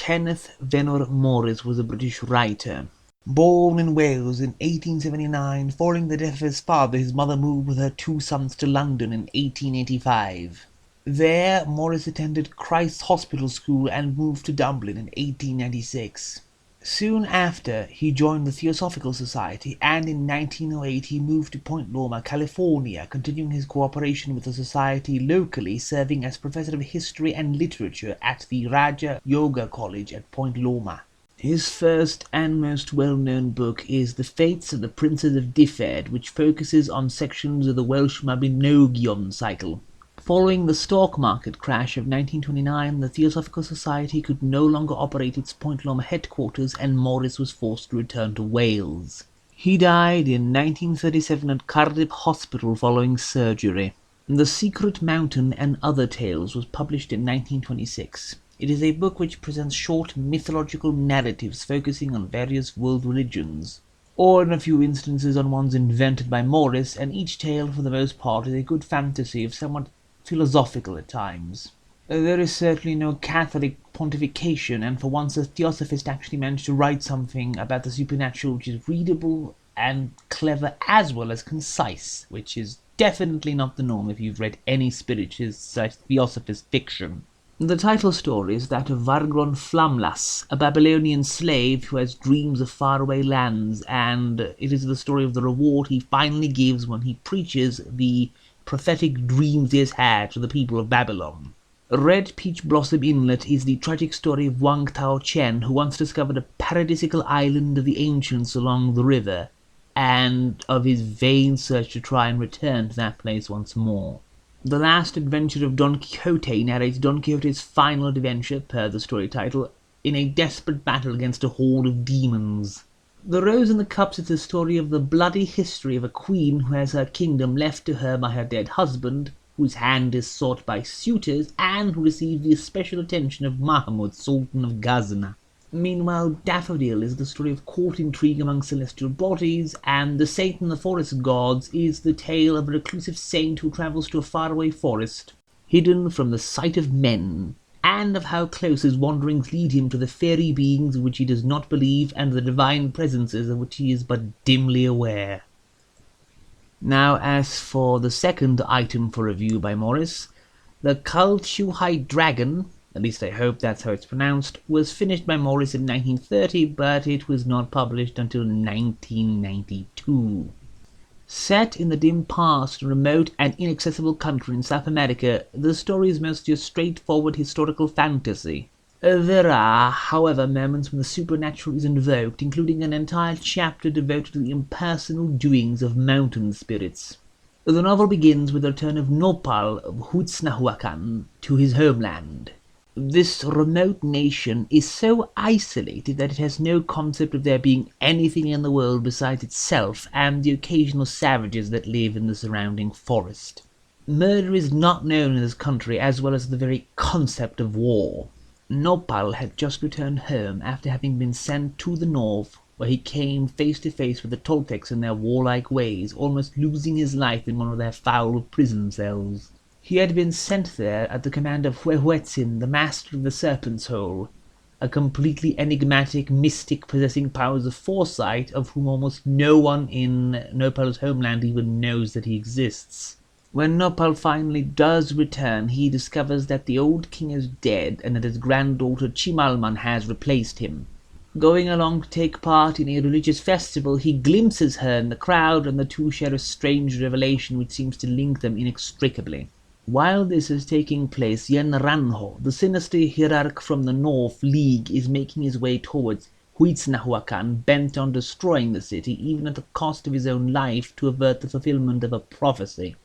Kenneth Morris was a British writer. Born in Wales in 1879, following the death of his father, his mother moved with her two sons to London in 1885. There, Morris attended Christ's Hospital School and moved to Dublin in 1896. Soon after, he joined the Theosophical Society, and in 1908 he moved to Point Loma, California, continuing his cooperation with the society locally, serving as professor of history and literature at the Raja Yoga College at Point Loma. His first and most well-known book is The Fates of the Princes of Dyfed, which focuses on sections of the Welsh Mabinogion cycle. Following the stock market crash of 1929, the Theosophical Society could no longer operate its Point Loma headquarters, and Morris was forced to return to Wales. He died in 1937 at Cardiff Hospital following surgery. The Secret Mountain and Other Tales was published in 1926. It is a book which presents short mythological narratives focusing on various world religions, or in a few instances on ones invented by Morris, and each tale for the most part is a good fantasy of somewhat philosophical at times. There is certainly no Catholic pontification, and for once a theosophist actually managed to write something about the supernatural which is readable and clever as well as concise, which is definitely not the norm if you've read any spiritist/theosophist fiction. The title story is that of Vargron Flamlas, a Babylonian slave who has dreams of faraway lands, and it is the story of the reward he finally gives when he preaches the prophetic dreams he has had to the people of Babylon. Red Peach Blossom Inlet is the tragic story of Wang Tao Chen, who once discovered a paradisical island of the ancients along the river, and of his vain search to try and return to that place once more. The Last Adventure of Don Quixote narrates Don Quixote's final adventure, per the story title, in a desperate battle against a horde of demons. The Rose and the Cups is the story of the bloody history of a queen who has her kingdom left to her by her dead husband, whose hand is sought by suitors, and who receives the special attention of Mahmud, Sultan of Ghazna. Meanwhile, Daffodil is the story of court intrigue among celestial bodies, and The Saint and the Forest Gods is the tale of a reclusive saint who travels to a faraway forest, hidden from the sight of men, and of how close his wanderings lead him to the fairy beings in which he does not believe, and the divine presences of which he is but dimly aware. Now, as for the second item for review by Morris, the Chalchiuhite Dragon, at least I hope that's how it's pronounced, was finished by Morris in 1930, but it was not published until 1992. Set in the dim past, a remote and inaccessible country in South America, the story is mostly a straightforward historical fantasy. There are, however, moments when the supernatural is invoked, including an entire chapter devoted to the impersonal doings of mountain spirits. The novel begins with the return of Nopal of Huitznahuacan to his homeland. This remote nation is so isolated that it has no concept of there being anything in the world besides itself and the occasional savages that live in the surrounding forest. Murder is not known in this country, as well as the very concept of war. Nopal had just returned home after having been sent to the north, where he came face to face with the Toltecs and their warlike ways, almost losing his life in one of their foul prison cells. He had been sent there at the command of Huehuetzin, the master of the Serpent's Hole, a completely enigmatic mystic possessing powers of foresight, of whom almost no one in Nopal's homeland even knows that he exists. When Nopal finally does return, he discovers that the old king is dead and that his granddaughter Chimalman has replaced him. Going along to take part in a religious festival, he glimpses her in the crowd, and the two share a strange revelation which seems to link them inextricably. While this is taking place, Yen Ranho, the sinister hierarch from the North League, is making his way towards Huitznahuacan, bent on destroying the city, even at the cost of his own life, to avert the fulfillment of a prophecy,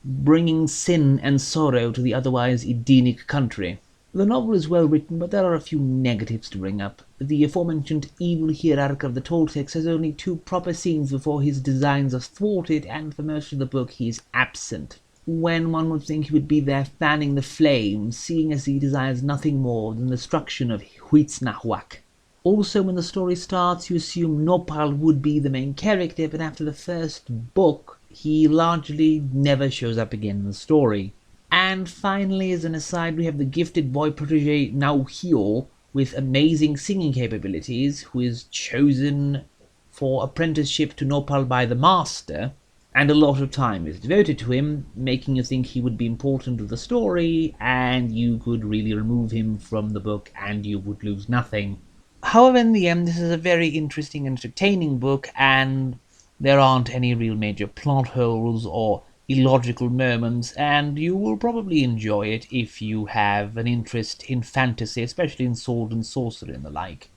bringing sin and sorrow to the otherwise Edenic country. The novel is well written, but there are a few negatives to bring up. The aforementioned evil hierarch of the Toltecs has only 2 proper scenes before his designs are thwarted, and for most of the book he is absent, when one would think he would be there fanning the flames, seeing as he desires nothing more than the destruction of Huitznahuac. Also, when the story starts, you assume Nopal would be the main character, but after the first book, he largely never shows up again in the story. And finally, as an aside, we have the gifted boy protege Nauhio, with amazing singing capabilities who is chosen for apprenticeship to Nopal by the master, and a lot of time is devoted to him, making you think he would be important to the story, and you could really remove him from the book and you would lose nothing. However, in the end, this is a very interesting and entertaining book, and there aren't any real major plot holes or illogical moments, and you will probably enjoy it if you have an interest in fantasy, especially in sword and sorcery and the like.